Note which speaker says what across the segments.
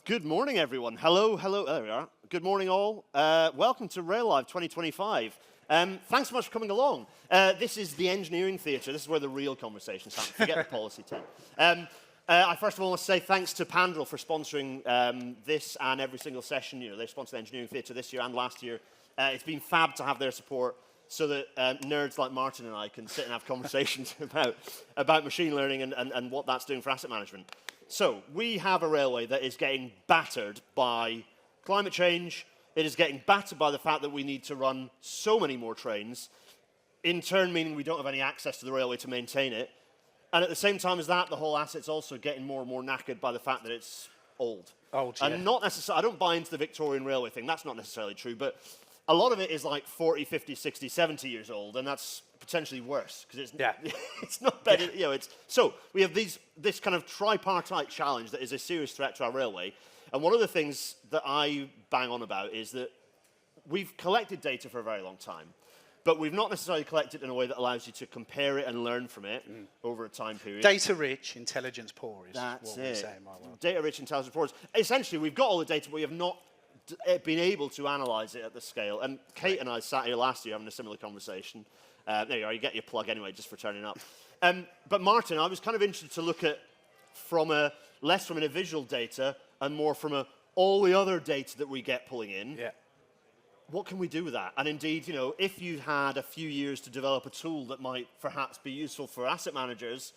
Speaker 1: Good morning, everyone. Hello. There we are. Good morning, all. Welcome to Rail Live 2025. Thanks so much for coming along. This is the engineering theatre. This is where the real conversations happen. Forget the policy time. I first of all want to say thanks to Pandrel for sponsoring this and every single session. You know, they sponsored the engineering theatre this year and last year. It's been fab to have their support so that nerds like Martin and I can sit and have conversations about machine learning and what that's doing for asset management. So, we have a railway that is getting battered by climate change. It is getting battered by the fact that we need to run so many more trains, in turn meaning we don't have any access to the railway to maintain it. And at the same time as that, the whole asset's also getting more and more knackered by the fact that it's old.
Speaker 2: Old, yeah.
Speaker 1: And not necessarily, I don't buy into the Victorian railway thing, that's not necessarily true, but a lot of it is like 40, 50, 60, 70 years old, and that's potentially worse, because it's not better, you know, so we have this kind of tripartite challenge that is a serious threat to our railway, and one of the things that I bang on about is that we've collected data for a very long time, but we've not necessarily collected it in a way that allows you to compare it and learn from it over a time period.
Speaker 2: Data-rich, intelligence-poor is
Speaker 1: That's
Speaker 2: what we say in my world.
Speaker 1: Data-rich, intelligence-poor. Essentially, we've got all the data, but we have not been able to analyse it at the scale. And Kate and I sat here last year having a similar conversation. There you are, you get your plug anyway, just for turning up. But Martin, I was kind of interested to look at less from a visual data and more from all the other data that we get pulling in.
Speaker 2: Yeah.
Speaker 1: What can we do with that? And indeed, you know, if you had a few years to develop a tool that might perhaps be useful for asset managers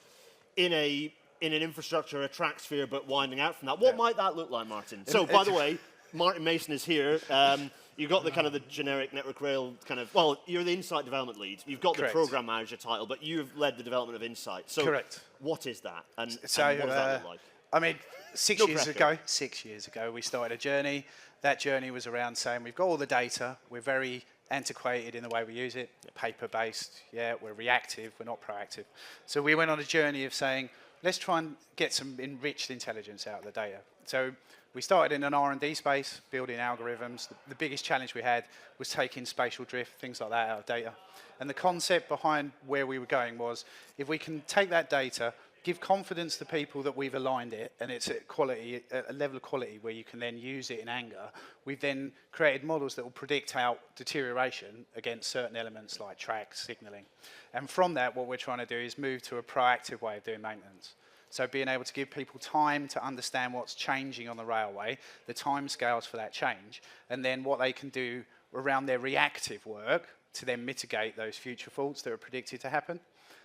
Speaker 1: in an infrastructure, a track sphere, but winding out from that, what might that look like, Martin? So, by the way, Martin Mason is here. You've got the kind of the generic network rail kind of, well, you're the Insight development lead. You've got
Speaker 2: Correct.
Speaker 1: The program manager title, but you've led the development of Insight. So
Speaker 2: Correct.
Speaker 1: What is that? And what does that look like?
Speaker 2: I mean, 6 years ago, we started a journey. That journey was around saying we've got all the data. We're very antiquated in the way we use it, paper-based. Yeah, we're reactive. We're not proactive. So we went on a journey of saying, let's try and get some enriched intelligence out of the data. So we started in an R&D space, building algorithms. The biggest challenge we had was taking spatial drift, things like that, out of data. And the concept behind where we were going was, if we can take that data, give confidence to people that we've aligned it, and it's at quality, a level of quality where you can then use it in anger, we've then created models that will predict out deterioration against certain elements like track, signalling. And from that, what we're trying to do is move to a proactive way of doing maintenance. So being able to give people time to understand what's changing on the railway, the timescales for that change, and then what they can do around their reactive work to then mitigate those future faults that are predicted to happen.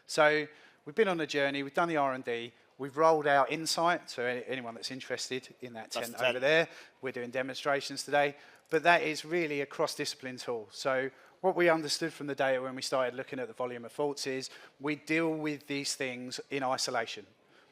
Speaker 2: So we've been on a journey, we've done the R&D, we've rolled out Insight, so anyone that's interested in that tent over there, we're doing demonstrations today, but that is really a cross-discipline tool. So what we understood from the data when we started looking at the volume of faults is we deal with these things in isolation.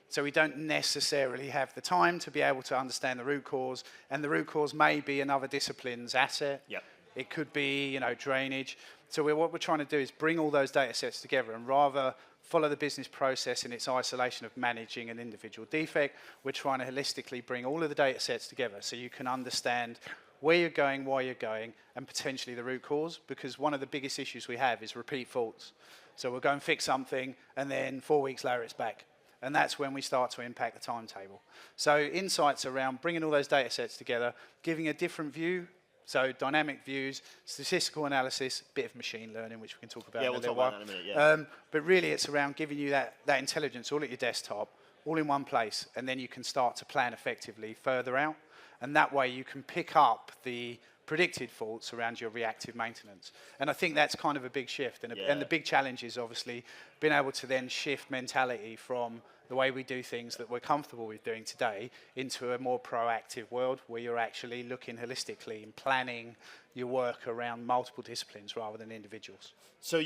Speaker 2: So we don't necessarily have the time to be able to understand the root cause, and the root cause may be another discipline's asset.
Speaker 1: Yep.
Speaker 2: It could be, you know, drainage. So what we're trying to do is bring all those data sets together and rather follow the business process in its isolation of managing an individual defect. We're trying to holistically bring all of the data sets together so you can understand where you're going, why you're going, and potentially the root cause, because one of the biggest issues we have is repeat faults. So we'll go and fix something, and then 4 weeks later it's back. And that's when we start to impact the timetable. So Insight's around bringing all those data sets together, giving a different view, so dynamic views, statistical analysis, bit of machine learning, which we can talk about in a little while.
Speaker 1: We'll talk about that in a minute, yeah.
Speaker 2: But really it's around giving you that intelligence all at your desktop, all in one place, and then you can start to plan effectively further out. And that way you can pick up the predicted faults around your reactive maintenance. And I think that's kind of a big shift. And the big challenge is obviously being able to then shift mentality from the way we do things that we're comfortable with doing today into a more proactive world where you're actually looking holistically and planning your work around multiple disciplines rather than individuals.
Speaker 1: So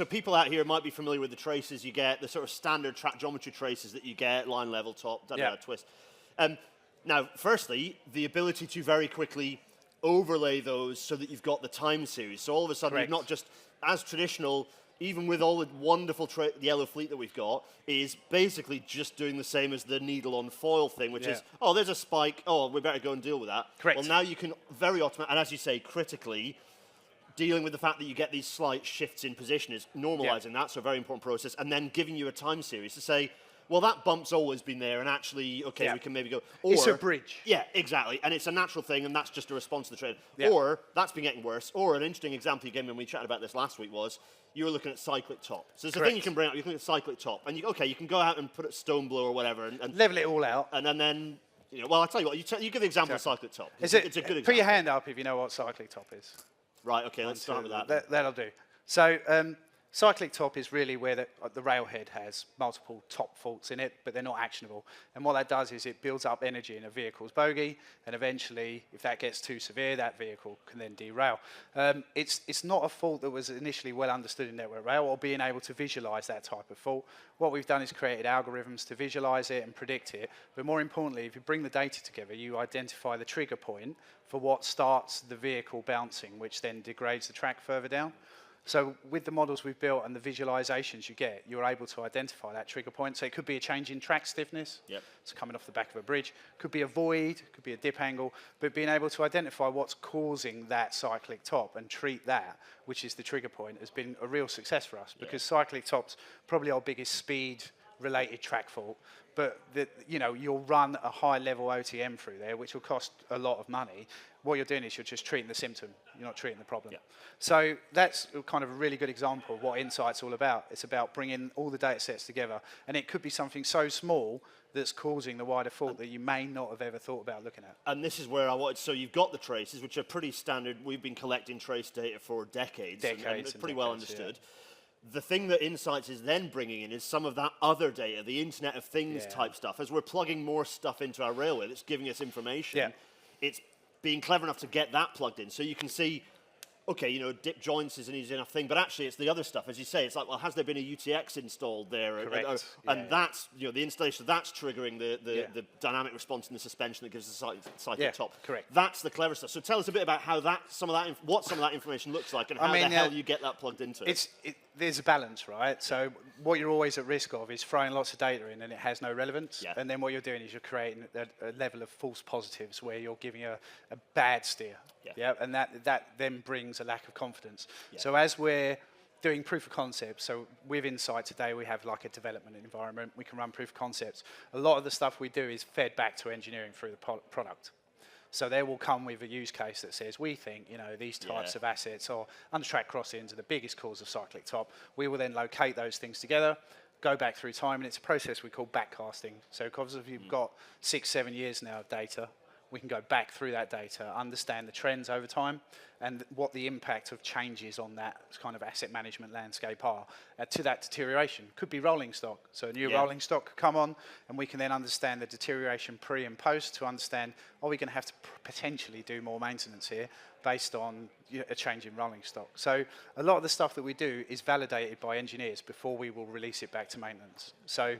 Speaker 1: people out here might be familiar with the traces you get, the sort of standard track geometry traces that you get, line level, top, twist. Now, firstly, the ability to very quickly overlay those so that you've got the time series. So all of a sudden, you're not just as traditional, even with all the wonderful yellow fleet that we've got, is basically just doing the same as the needle on foil thing, which is, oh, there's a spike, oh, we better go and deal with that.
Speaker 2: Correct.
Speaker 1: Well, now you can very automatically, and as you say, critically, dealing with the fact that you get these slight shifts in position is normalizing that, so a very important process, and then giving you a time series to say, well, that bump's always been there, and actually, okay, we can maybe go. Or,
Speaker 2: it's a bridge.
Speaker 1: Yeah, exactly. And it's a natural thing, and that's just a response to the trend.
Speaker 2: Yeah.
Speaker 1: Or that's been getting worse. Or an interesting example you gave me when we chatted about this last week was you were looking at cyclic top. So there's a thing you can bring up. You can look at cyclic top, and you can go out and put it stone blow or whatever, and
Speaker 2: level it all out.
Speaker 1: And then well, I'll tell you what. You give the example of cyclic top. It's a good example.
Speaker 2: Put your hand up if you know what cyclic top is.
Speaker 1: Right. Okay. Let's start with that.
Speaker 2: That'll do. So. Cyclic top is really where the railhead has multiple top faults in it, but they're not actionable. And what that does is it builds up energy in a vehicle's bogie, and eventually, if that gets too severe, that vehicle can then derail. It's not a fault that was initially well understood in Network Rail, or being able to visualize that type of fault. What we've done is created algorithms to visualize it and predict it. But more importantly, if you bring the data together, you identify the trigger point for what starts the vehicle bouncing, which then degrades the track further down. So with the models we've built and the visualizations you get, you're able to identify that trigger point. So it could be a change in track stiffness.
Speaker 1: Yep.
Speaker 2: It's coming off the back of a bridge. Could be a void, could be a dip angle, but being able to identify what's causing that cyclic top and treat that, which is the trigger point, has been a real success for us, because cyclic top's probably our biggest speed related track fault, but you'll run a high level OTM through there, which will cost a lot of money. What you're doing is you're just treating the symptom, you're not treating the problem. Yeah. So that's kind of a really good example of what Insight's all about. It's about bringing all the data sets together, and it could be something so small that's causing the wider fault that you may not have ever thought about looking at.
Speaker 1: And this is where I wanted, so you've got the traces, which are pretty standard. We've been collecting trace data for decades and it's pretty well understood. Yeah. The thing that Insights is then bringing in is some of that other data, the Internet of Things type stuff. As we're plugging more stuff into our railway that's giving us information, it's being clever enough to get that plugged in. So you can see, okay, dip joints is an easy enough thing, but actually it's the other stuff. As you say, it's like, well, has there been a UTX installed there?
Speaker 2: Correct.
Speaker 1: And that's, the installation, that's triggering the dynamic response in the suspension that gives the cyclic top.
Speaker 2: Correct.
Speaker 1: That's the clever stuff. So tell us a bit about how what some of that information looks like, and how the hell you get that plugged into it.
Speaker 2: There's a balance, right? So what you're always at risk of is throwing lots of data in and it has no relevance. Yeah. And then what you're doing is you're creating a level of false positives where you're giving a bad steer. Yeah. And that then brings a lack of confidence. Yeah. So as we're doing proof of concept, so with Insight today we have like a development environment, we can run proof of concepts. A lot of the stuff we do is fed back to engineering through the product. So they will come with a use case that says, we think, these types of assets or under-track crossings are the biggest cause of cyclic top. We will then locate those things together, go back through time, and it's a process we call backcasting. So because if you've got 6-7 years now of data, we can go back through that data, understand the trends over time, and what the impact of changes on that kind of asset management landscape are to that deterioration. Could be rolling stock. So a new rolling stock could come on, and we can then understand the deterioration pre and post to understand, are we going to have to potentially do more maintenance here based on a change in rolling stock. So a lot of the stuff that we do is validated by engineers before we will release it back to maintenance. So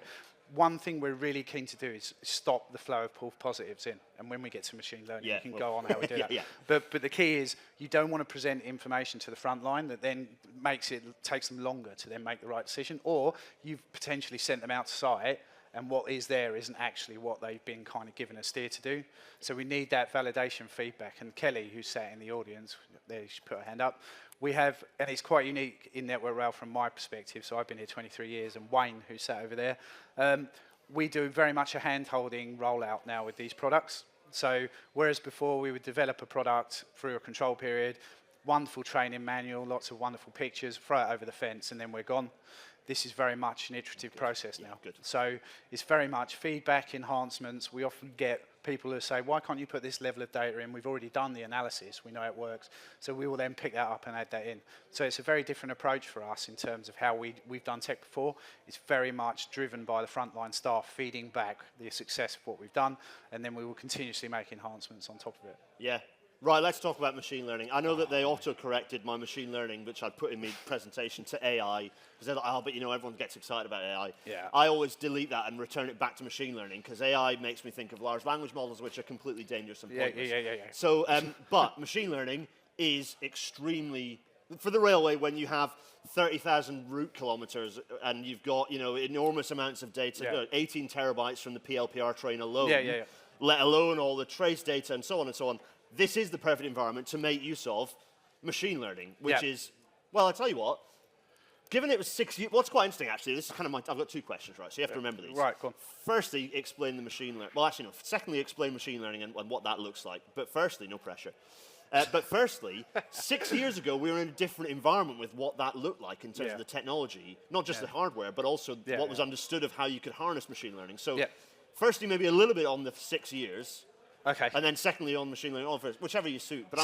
Speaker 2: one thing we're really keen to do is stop the flow of false positives in. And when we get to machine learning, we can go on how we do that. But the key is you don't want to present information to the front line that then takes them longer to then make the right decision. Or you've potentially sent them out to site and what is there isn't actually what they've been kind of given a steer to do. So we need that validation feedback. And Kelly, who's sat in the audience, there she put her hand up, we have, and it's quite unique in Network Rail from my perspective, so I've been here 23 years, and Wayne, who sat over there, we do very much a hand-holding rollout now with these products. So whereas before we would develop a product through a control period, wonderful training manual, lots of wonderful pictures, throw it over the fence, and then we're gone. This is very much an iterative process now. So it's very much feedback, enhancements. We often get people who say, why can't you put this level of data in? We've already done the analysis. We know it works. So we will then pick that up and add that in. So it's a very different approach for us in terms of how we've done tech before. It's very much driven by the frontline staff feeding back the success of what we've done, and then we will continuously make enhancements on top of it.
Speaker 1: Yeah. Right, let's talk about machine learning. I know that they auto-corrected my machine learning, which I'd put in my presentation, to AI, because they're like, but everyone gets excited about AI. Yeah. I always delete that and return it back to machine learning, because AI makes me think of large language models, which are completely dangerous and pointless. Yeah. So, but machine learning is extremely, for the railway, when you have 30,000 route kilometers and you've got, enormous amounts of data, 18 terabytes from the PLPR train alone, let alone all the trace data and so on and so on. This is the perfect environment to make use of machine learning, which is, well, I tell you what, Given it was 6 years, what's quite interesting actually, this is kind of I've got two questions, right? So you have to remember these.
Speaker 2: Right, go on.
Speaker 1: Firstly, explain the machine learning. Well, actually, no. Secondly, explain machine learning and what that looks like. But firstly, no pressure. But firstly, 6 years ago, we were in a different environment with what that looked like in terms of the technology, not just the hardware, but also what was understood of how you could harness machine learning. So, firstly, maybe a little bit on the 6 years.
Speaker 2: Okay.
Speaker 1: And then secondly on machine learning, first, whichever you suit. But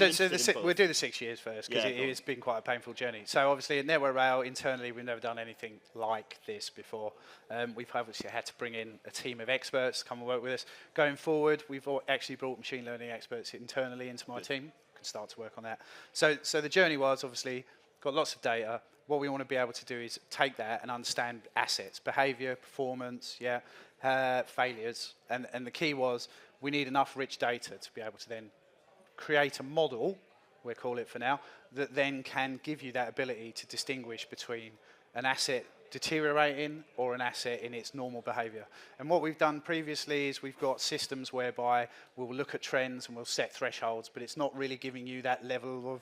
Speaker 2: we'll do the 6 years first, because it has been quite a painful journey. So obviously at Network Rail, internally, we've never done anything like this before. We've obviously had to bring in a team of experts to come and work with us. Going forward, we've actually brought machine learning experts internally into my team. Can start to work on that. So the journey was obviously got lots of data. What we want to be able to do is take that and understand assets, behavior, performance, failures. And the key was, we need enough rich data to be able to then create a model, we'll call it for now, that then can give you that ability to distinguish between an asset deteriorating or an asset in its normal behavior. And what we've done previously is we've got systems whereby we'll look at trends and we'll set thresholds, but it's not really giving you that level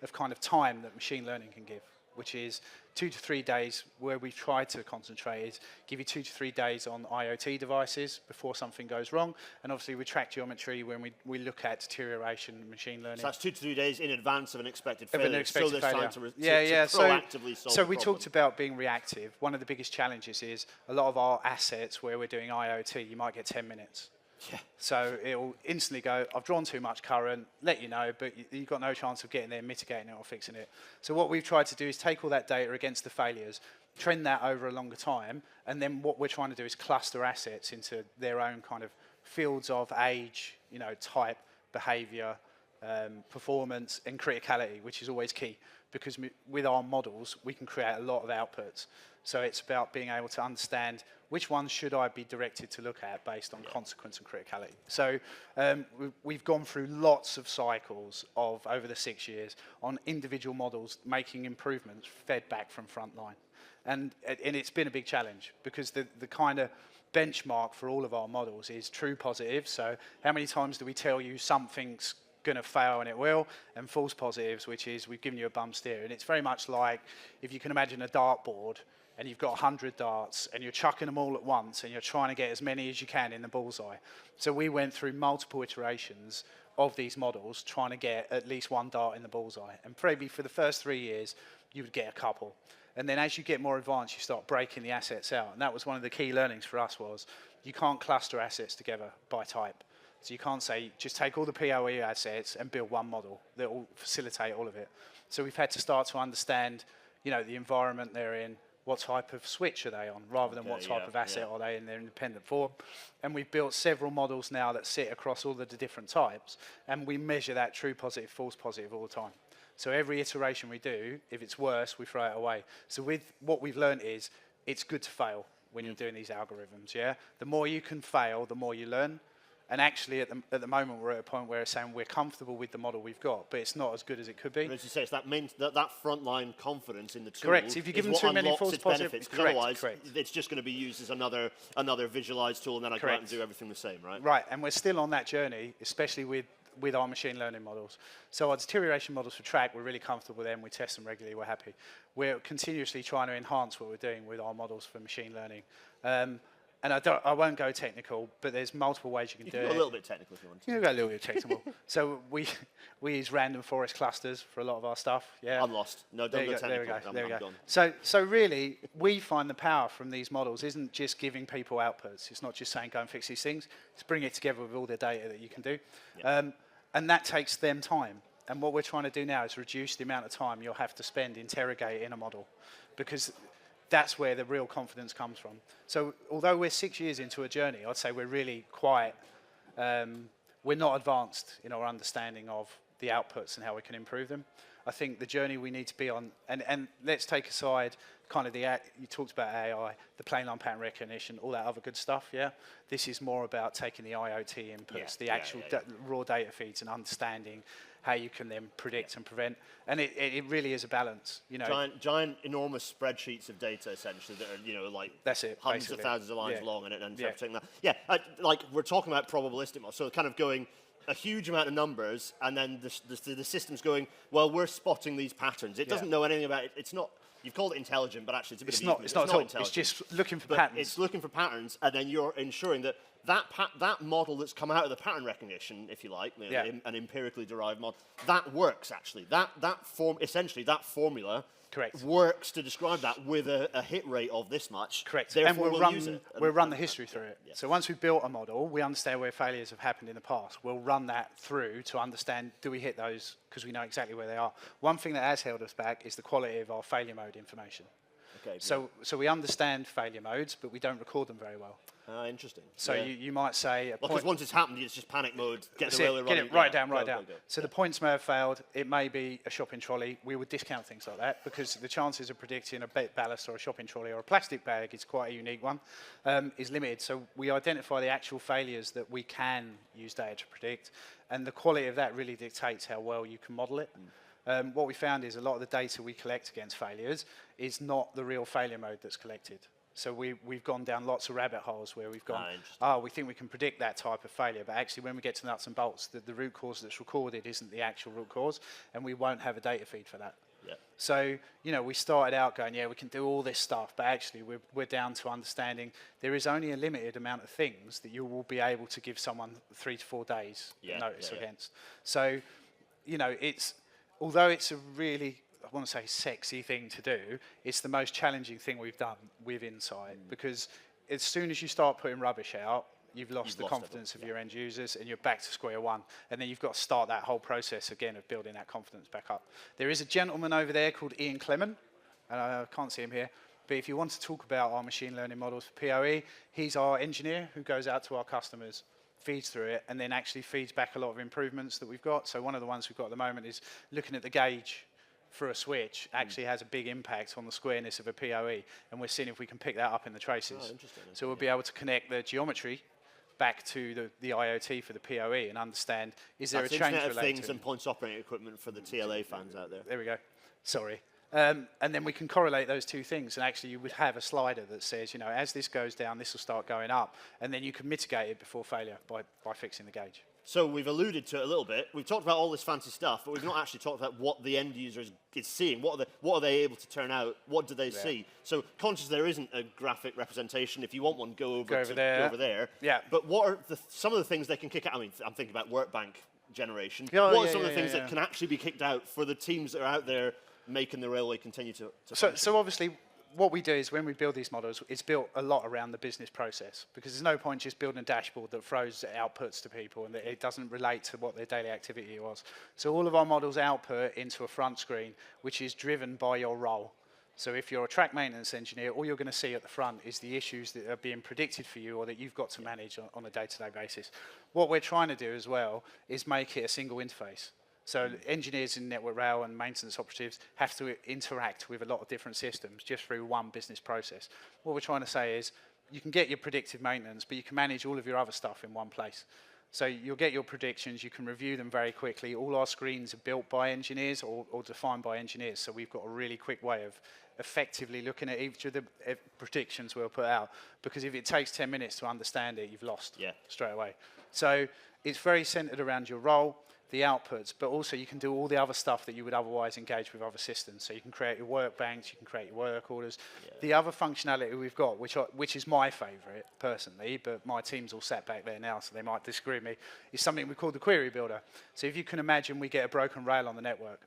Speaker 2: of kind of time that machine learning can give, which is 2 to 3 days. Where we've tried to concentrate is give you 2 to 3 days on IoT devices before something goes wrong. And obviously we track geometry when we look at deterioration in machine learning.
Speaker 1: So that's 2 to 3 days in advance of an expected failure.
Speaker 2: Proactively solve
Speaker 1: So
Speaker 2: we talked about being reactive. One of the biggest challenges is a lot of our assets where we're doing IoT, you might get 10 minutes.
Speaker 1: Yeah.
Speaker 2: So it'll instantly go, I've drawn too much current, let you know, but you've got no chance of getting there, mitigating it or fixing it. So what we've tried to do is take all that data against the failures, trend that over a longer time, and then what we're trying to do is cluster assets into their own kind of fields of age, type, behavior, performance, and criticality, which is always key, because with our models, we can create a lot of outputs. So it's about being able to understand which ones should I be directed to look at based on consequence and criticality. So we've gone through lots of cycles over the 6 years on individual models making improvements fed back from frontline. And it's been a big challenge, because the kind of benchmark for all of our models is true positives. So how many times do we tell you something's going to fail, and it will, and false positives, which is we've given you a bum steer. And it's very much like, if you can imagine a dartboard, and you've got 100 darts, and you're chucking them all at once, and you're trying to get as many as you can in the bullseye. So we went through multiple iterations of these models, trying to get at least one dart in the bullseye. And probably for the first 3 years, you would get a couple. And then as you get more advanced, you start breaking the assets out. And that was one of the key learnings for us, was you can't cluster assets together by type. So you can't say, just take all the PoE assets and build one model that will facilitate all of it. So we've had to start to understand, the environment they're in, what type of switch are they on, rather than what type of asset are they in their independent form. And we've built several models now that sit across all of the different types, and we measure that true positive, false positive all the time. So every iteration we do, if it's worse, we throw it away. So with what we've learned is, it's good to fail when you're doing these algorithms, The more you can fail, the more you learn. And actually, at the moment, we're at a point where it's saying we're comfortable with the model we've got, but it's not as good as it could be.
Speaker 1: But as you say, it's that frontline confidence in the tool.
Speaker 2: Correct. If you give them too many false positives,
Speaker 1: otherwise, it's just going to be used as another visualized tool, and then I go out and do everything the same, right?
Speaker 2: Right, and we're still on that journey, especially with our machine learning models. So our deterioration models for track, we're really comfortable with them. We test them regularly. We're happy. We're continuously trying to enhance what we're doing with our models for machine learning. And I won't go technical, but there's multiple ways you can do it.
Speaker 1: You can go a little bit technical if you want to.
Speaker 2: You can go a little bit technical. So we use random forest clusters for a lot of our stuff. Yeah.
Speaker 1: I'm lost. No, don't go technical.
Speaker 2: There we go. So really, we find the power from these models isn't just giving people outputs. It's not just saying go and fix these things. It's bring it together with all the data that you can do. Yeah. And that takes them time. And what we're trying to do now is reduce the amount of time you'll have to spend interrogating a model, because that's where the real confidence comes from. So although we're 6 years into a journey, I'd say we're really quite, we're not advanced in our understanding of the outputs and how we can improve them. I think the journey we need to be on, and let's take aside kind of you talked about AI, the plain line pattern recognition, all that other good stuff, This is more about taking the IoT inputs, the actual raw data feeds, and understanding how you can then predict and prevent. And it really is a balance,
Speaker 1: Giant, enormous spreadsheets of data, essentially, that are, like
Speaker 2: that's it,
Speaker 1: hundreds of thousands of lines long, and taking that. Like we're talking about probabilistic models, so kind of going a huge amount of numbers, and then the system's going, well, we're spotting these patterns. It doesn't know anything about it. It's not. You've called it intelligent, but actually it's a bit of
Speaker 2: it's not at all. It's just looking for patterns.
Speaker 1: It's looking for patterns, and then you're ensuring that that model that's come out of the pattern recognition, if you like, an empirically derived model, that works actually. Essentially that formula
Speaker 2: correct
Speaker 1: works to describe that with a hit rate of this much.
Speaker 2: Correct.
Speaker 1: Therefore,
Speaker 2: and we'll run the history through it. Yeah. So once we've built a model, we understand where failures have happened in the past. We'll run that through to understand, do we hit those, because we know exactly where they are. One thing that has held us back is the quality of our failure mode information.
Speaker 1: Okay,
Speaker 2: so we understand failure modes, but we don't record them very well.
Speaker 1: Interesting.
Speaker 2: So you might say...
Speaker 1: because once it's happened, it's just panic mode, get
Speaker 2: it right down. So the points may have failed. It may be a shopping trolley. We would discount things like that because the chances of predicting a ballast or a shopping trolley or a plastic bag is quite a unique one, is limited. So we identify the actual failures that we can use data to predict, and the quality of that really dictates how well you can model it. What we found is a lot of the data we collect against failures is not the real failure mode that's collected. So we've gone down lots of rabbit holes where we've gone, we think we can predict that type of failure, but actually when we get to nuts and bolts, the root cause that's recorded isn't the actual root cause, and we won't have a data feed for that.
Speaker 1: Yeah.
Speaker 2: So, we started out going, we can do all this stuff, but actually we're down to understanding there is only a limited amount of things that you will be able to give someone 3 to 4 days notice against. So, although it's a really, I want to say, sexy thing to do, it's the most challenging thing we've done with Insight, because as soon as you start putting rubbish out, you've lost the confidence of your end users, and you're back to square one. And then you've got to start that whole process again of building that confidence back up. There is a gentleman over there called Ian Clement, and I can't see him here, but if you want to talk about our machine learning models for POE, he's our engineer who goes out to our customers, feeds through it, and then actually feeds back a lot of improvements that we've got. So one of the ones we've got at the moment is looking at the gauge for a switch actually has a big impact on the squareness of a POE, and we're seeing if we can pick that up in the traces. So we'll be able to connect the geometry back to the IoT for the POE and understand, is there a change related to
Speaker 1: Internet of Things and points operating equipment for the TLA fans out there.
Speaker 2: There we go. Sorry. And then we can correlate those two things, and actually you would have a slider that says, as this goes down, this will start going up, and then you can mitigate it before failure by fixing the gauge.
Speaker 1: So we've alluded to it a little bit. We've talked about all this fancy stuff, but we've not actually talked about what the end user is seeing. What are they able to turn out? What do they see? So conscious there isn't a graphic representation. If you want one, go over there.
Speaker 2: Yeah.
Speaker 1: But what are some of the things they can kick out? I mean, I'm thinking about workbank generation. What are some of the things that can actually be kicked out for the teams that are out there making the railway continue to function?
Speaker 2: So obviously, what we do is when we build these models, it's built a lot around the business process, because there's no point just building a dashboard that throws outputs to people and that it doesn't relate to what their daily activity was. So all of our models output into a front screen, which is driven by your role. So if you're a track maintenance engineer, all you're going to see at the front is the issues that are being predicted for you or that you've got to manage on a day-to-day basis. What we're trying to do as well is make it a single interface. So engineers in Network Rail and maintenance operatives have to interact with a lot of different systems just through one business process. What we're trying to say is you can get your predictive maintenance, but you can manage all of your other stuff in one place. So you'll get your predictions, you can review them very quickly. All our screens are built by engineers or defined by engineers, so we've got a really quick way of effectively looking at each of the predictions we'll put out, because if it takes 10 minutes to understand it, you've lost straight away. So it's very centered around your role, the outputs, but also you can do all the other stuff that you would otherwise engage with other systems. So you can create your work banks, you can create your work orders. The other functionality we've got, which is my favourite personally, but my team's all sat back there now, so they might disagree with me, is something we call the query builder. So if you can imagine we get a broken rail on the network,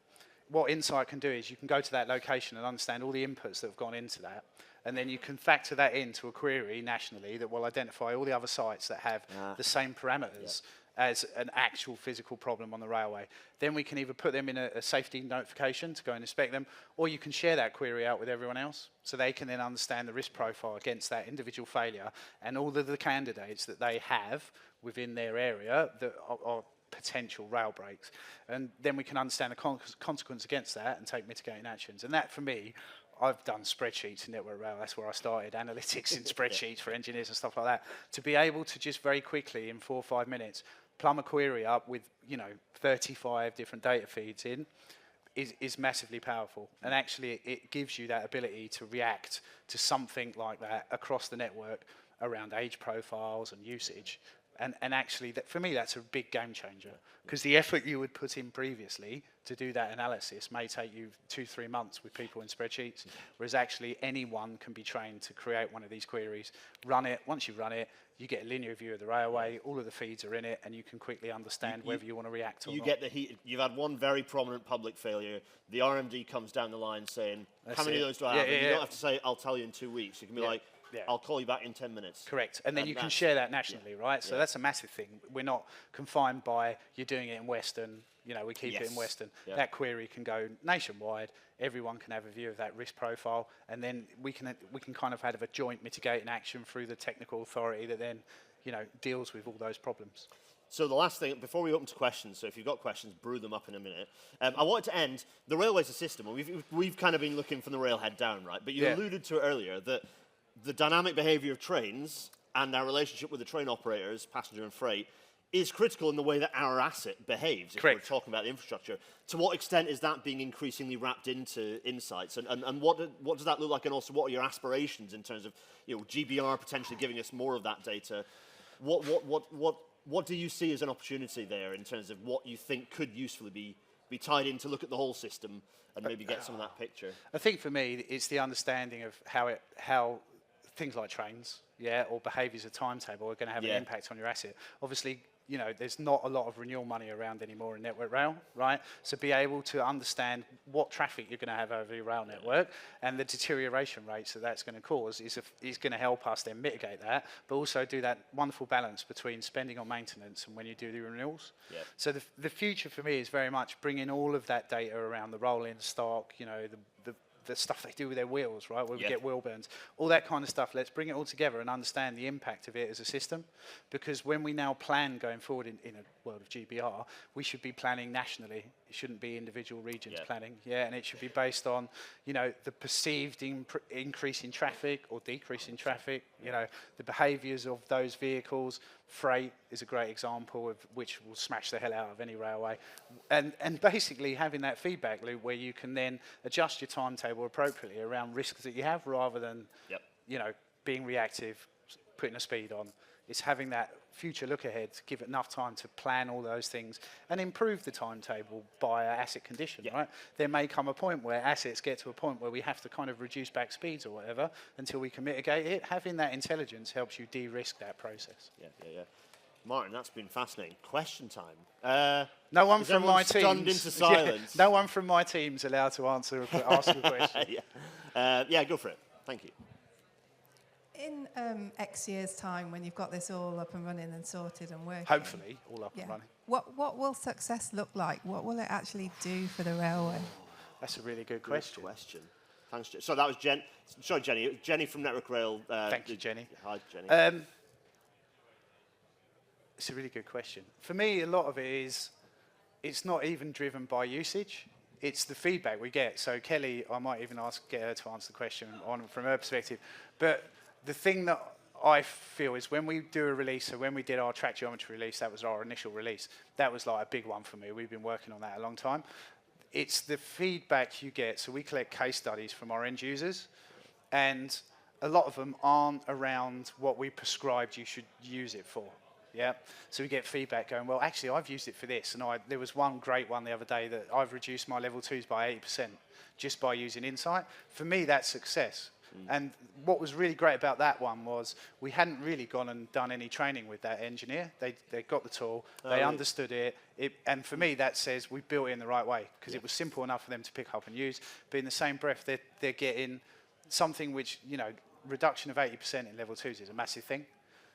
Speaker 2: what Insight can do is you can go to that location and understand all the inputs that have gone into that, and then you can factor that into a query nationally that will identify all the other sites that have the same parameters as an actual physical problem on the railway. Then we can either put them in a safety notification to go and inspect them, or you can share that query out with everyone else, so they can then understand the risk profile against that individual failure and all of the candidates that they have within their area that are potential rail breaks. And then we can understand the consequence against that and take mitigating actions. And that, for me, I've done spreadsheets in Network Rail. That's where I started, analytics in spreadsheets for engineers and stuff like that. To be able to just very quickly, in 4 or 5 minutes, plumb a query up with 35 different data feeds in is massively powerful. And actually, it gives you that ability to react to something like that across the network around age profiles and usage And actually, for me, that's a big game changer, because the effort you would put in previously to do that analysis may take you 2-3 months with people in spreadsheets, whereas actually anyone can be trained to create one of these queries, run it. Once you run it, you get a linear view of the railway, all of the feeds are in it, and you can quickly understand whether you want to react or not.
Speaker 1: You get the heat. You've had one very prominent public failure. The RMD comes down the line saying, how many of those do I have? And you don't have to say, I'll tell you in 2 weeks. You can be like, I'll call you back in 10 minutes.
Speaker 2: Correct. And then you can share that nationally, right? So that's a massive thing. We're not confined by you're doing it in Western, we keep it in Western. That query can go nationwide. Everyone can have a view of that risk profile, and then we can kind of have a joint mitigating action through the technical authority that then, deals with all those problems.
Speaker 1: So the last thing, before we open to questions, so if you've got questions, brew them up in a minute. I wanted to end, the railway's a system, and we've kind of been looking from the railhead down, right? But you alluded to it earlier that the dynamic behavior of trains and our relationship with the train operators, passenger and freight, is critical in the way that our asset behaves.
Speaker 2: Correct.
Speaker 1: If we're talking about the infrastructure. To what extent is that being increasingly wrapped into insights? And what does that look like? And also, what are your aspirations in terms of GBR potentially giving us more of that data? What do you see as an opportunity there in terms of what you think could usefully be tied in to look at the whole system and maybe get some of that picture?
Speaker 2: I think for me, it's the understanding of how things like trains, or behaviours of timetable are going to have an impact on your asset. Obviously, there's not a lot of renewal money around anymore in Network Rail, right? So be able to understand what traffic you're going to have over your rail network and the deterioration rates that's going to cause is going to help us then mitigate that, but also do that wonderful balance between spending on maintenance and when you do the renewals. Yeah. So the future for me is very much bringing all of that data around the roll-in stock, the stuff they do with their wheels, right, where we get wheel burns, all that kind of stuff. Let's bring it all together and understand the impact of it as a system, because when we now plan going forward in a world of GBR, we should be planning nationally. It shouldn't be individual regions planning, and it should be based on, the perceived increase in traffic or decrease in traffic, the behaviours of those vehicles. Freight is a great example of which will smash the hell out of any railway, and basically having that feedback loop where you can then adjust your timetable appropriately around risks that you have, rather than being reactive, putting a speed on. It's having that future look ahead to give it enough time to plan all those things and improve the timetable by asset condition, right? There may come a point where assets get to a point where we have to kind of reduce back speeds or whatever until we can mitigate it. Having that intelligence helps you de-risk that process.
Speaker 1: Martin, that's been fascinating. Question time.
Speaker 2: No one from my team.
Speaker 1: Stunned into silence.
Speaker 2: No one from my team's allowed to ask a question.
Speaker 1: Go for it. Thank you.
Speaker 3: In X years' time, when you've got this all up and running and sorted and working,
Speaker 2: hopefully all up and running.
Speaker 3: What will success look like? What will it actually do for the railway?
Speaker 2: That's a really good question.
Speaker 1: Thanks. So that was Jen. Sorry, Jenny. It was Jenny from Network Rail.
Speaker 2: Thank you, Jenny.
Speaker 1: Hi, Jenny.
Speaker 2: It's a really good question. For me, a lot of it is, it's not even driven by usage. It's the feedback we get. So Kelly, I might even get her to answer the question from her perspective. But the thing that I feel is when we do a release, so when we did our track geometry release, that was our initial release. That was like a big one for me. We've been working on that a long time. It's the feedback you get. So we collect case studies from our end users, and a lot of them aren't around what we prescribed you should use it for. So we get feedback going, well, actually, I've used it for this. And there was one great one the other day that I've reduced my level 2s by 80% just by using Insight. For me, that's success. And what was really great about that one was we hadn't really gone and done any training with that engineer. They got the tool, they understood it, and for me that says we built it in the right way, because it was simple enough for them to pick up and use, but in the same breath they're getting something which, reduction of 80% in level 2s is a massive thing.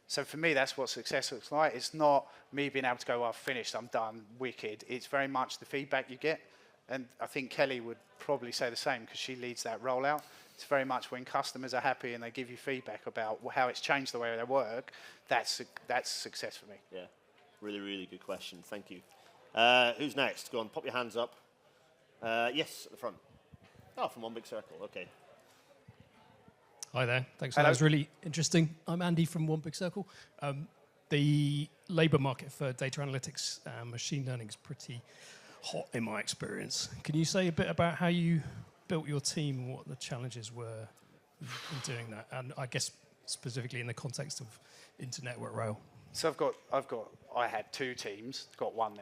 Speaker 2: So for me, that's what success looks like. It's not me being able to go, well, I've finished, I'm done, wicked. It's very much the feedback you get. And I think Kelly would probably say the same, because she leads that rollout. It's very much when customers are happy and they give you feedback about how it's changed the way they work, that's success for me.
Speaker 1: Yeah, really, really good question. Thank you. Who's next? Go on, pop your hands up. Yes, at the front. Oh, from One Big Circle, okay.
Speaker 4: Hi there, thanks. That was really interesting. I'm Andy from One Big Circle. The labour market for data analytics and machine learning is pretty hot in my experience. Can you say a bit about how you built your team and what the challenges were in doing that? And I guess specifically in the context of inter-network rail.
Speaker 2: So I had 2 teams, got 1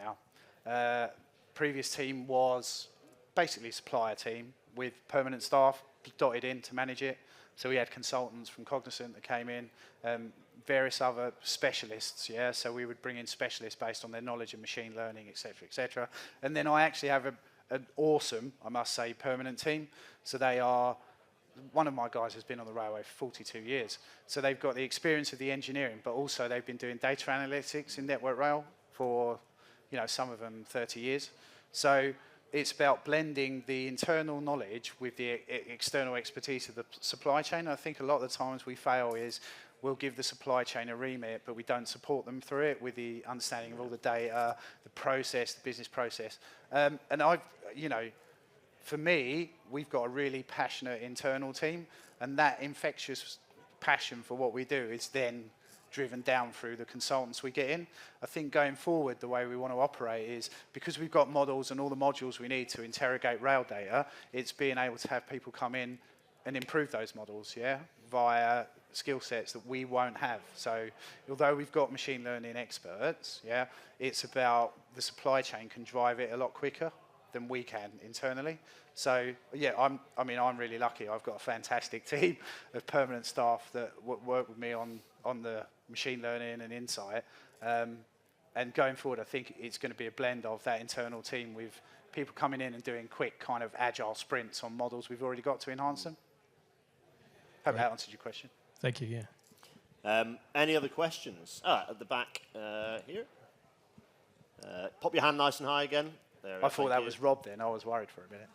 Speaker 2: now. Previous team was basically a supplier team with permanent staff dotted in to manage it. So we had consultants from Cognizant that came in, various other specialists, yeah. So we would bring in specialists based on their knowledge of machine learning, et cetera, et cetera. And then I actually have an awesome, I must say, permanent team. So they are, one of my guys has been on the railway for 42 years. So they've got the experience of the engineering, but also they've been doing data analytics in Network Rail for, some of them 30 years. So it's about blending the internal knowledge with the external expertise of the supply chain. I think a lot of the times we fail is we'll give the supply chain a remit, but we don't support them through it with the understanding of all the data, the process, the business process. And for me, we've got a really passionate internal team, and that infectious passion for what we do is then driven down through the consultants we get in. I think going forward, the way we want to operate is, because we've got models and all the modules we need to interrogate rail data, it's being able to have people come in and improve those models, yeah, via skill sets that we won't have. So although we've got machine learning experts, yeah, it's about the supply chain can drive it a lot quicker than we can internally. So yeah, I'm really lucky. I've got a fantastic team of permanent staff that work with me on the machine learning and insight. And going forward, I think it's going to be a blend of that internal team with people coming in and doing quick kind of agile sprints on models we've already got to enhance them. Hope that answered your question.
Speaker 4: Thank you, yeah.
Speaker 1: Any other questions? At the back here. Pop your hand nice and high again. There,
Speaker 2: I thought that was Rob then. I was worried for a minute.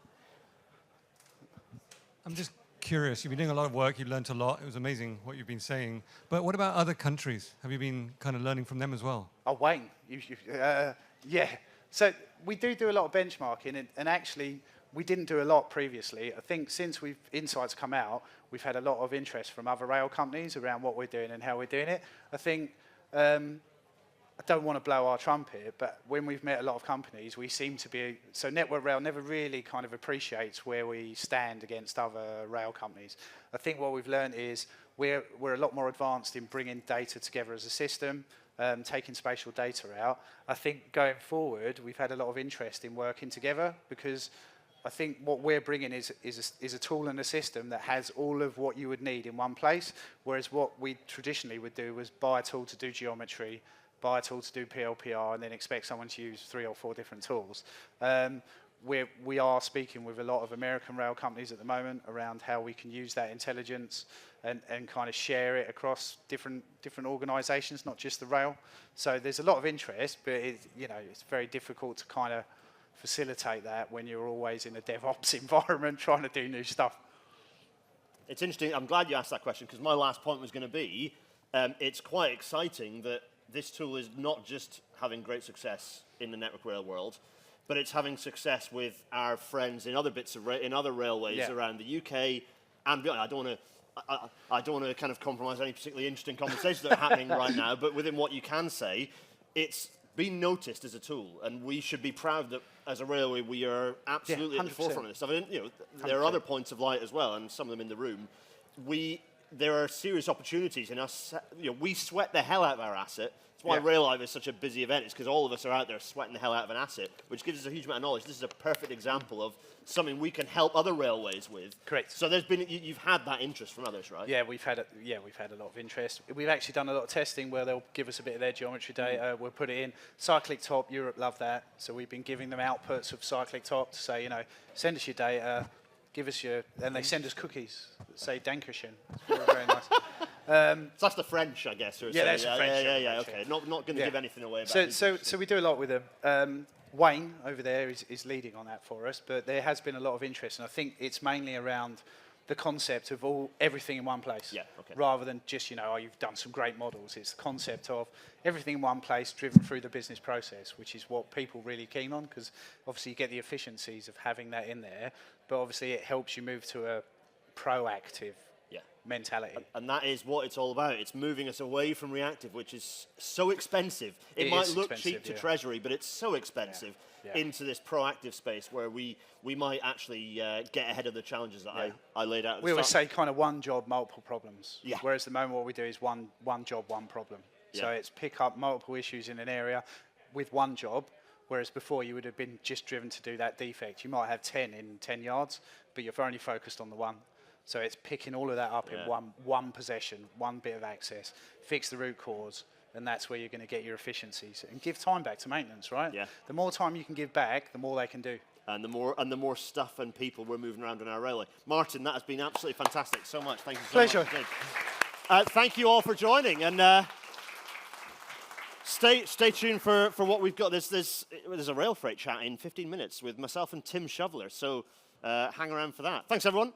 Speaker 5: I'm just curious. You've been doing a lot of work. You learnt a lot. It was amazing what you've been saying. But what about other countries? Have you been kind of learning from them as well?
Speaker 2: Oh, Wayne. Yeah. So we do a lot of benchmarking, and actually we didn't do a lot previously. I think since Insight's come out, we've had a lot of interest from other rail companies around what we're doing and how we're doing it. I think, I don't want to blow our trumpet, but when we've met a lot of companies, we seem to be, so Network Rail never really kind of appreciates where we stand against other rail companies. I think what we've learned is we're a lot more advanced in bringing data together as a system, taking spatial data out. I think going forward, we've had a lot of interest in working together, because I think what we're bringing is a tool and a system that has all of what you would need in one place, whereas what we traditionally would do was buy a tool to do geometry, buy a tool to do PLPR, and then expect someone to use 3 or 4 different tools. We are speaking with a lot of American rail companies at the moment around how we can use that intelligence and kind of share it across different organisations, not just the rail. So there's a lot of interest, but it's very difficult to kind of facilitate that when you're always in a DevOps environment trying to do new stuff.
Speaker 1: It's interesting. I'm glad you asked that question, because my last point was going to be, it's quite exciting that this tool is not just having great success in the network rail world, but it's having success with our friends in other bits of in other railways around the UK and beyond. I don't want to kind of compromise any particularly interesting conversations that are happening right now, but within what you can say, it's been noticed as a tool, and we should be proud that as a railway we are absolutely at the forefront of this stuff. I mean, there are other points of light as well, and some of them in the room. There are serious opportunities in us. We sweat the hell out of our asset. That's why Rail Live is such a busy event. It's because all of us are out there sweating the hell out of an asset, which gives us a huge amount of knowledge. This is a perfect example of something we can help other railways with.
Speaker 2: Correct.
Speaker 1: So you've had that interest from others, right?
Speaker 2: Yeah, we've had a lot of interest. We've actually done a lot of testing where they'll give us a bit of their geometry data. We'll put it in. Cyclic Top, Europe love that. So we've been giving them outputs of Cyclic Top to say, send us your data. Give us and they send us cookies that say Dankeschön. It's very, very nice.
Speaker 1: So that's the French, I guess.
Speaker 2: That's the French.
Speaker 1: Yeah, okay. Not going to give anything away about it.
Speaker 2: So we do a lot with them. Wayne over there is leading on that for us, but there has been a lot of interest, and I think it's mainly around the concept of everything in one place, rather than just, you've done some great models. It's the concept of everything in one place driven through the business process, which is what people are really keen on, because obviously you get the efficiencies of having that in there, but obviously it helps you move to a proactive mentality.
Speaker 1: And that is what it's all about. It's moving us away from reactive, which is so expensive. It might look cheap to Treasury, but it's so expensive, into this proactive space where we might actually get ahead of the challenges that I laid out at the
Speaker 2: We always say kind of one job, multiple problems.
Speaker 1: Yeah.
Speaker 2: Whereas at the moment what we do is one job, one problem. So it's pick up multiple issues in an area with one job, whereas before you would have been just driven to do that defect. You might have 10 in 10 yards, but you're only focused on the one. So it's picking all of that up in one possession, one bit of access, fix the root cause, and that's where you're going to get your efficiencies. And give time back to maintenance, right?
Speaker 1: Yeah.
Speaker 2: The more time you can give back, the more they can do.
Speaker 1: And the more stuff and people we're moving around on our railway. Martin, that has been absolutely fantastic. So much. Thank you so
Speaker 2: Pleasure.
Speaker 1: much. Thank you all for joining. And stay tuned for what we've got. There's a rail freight chat in 15 minutes with myself and Tim Shoveler. So hang around for that. Thanks, everyone.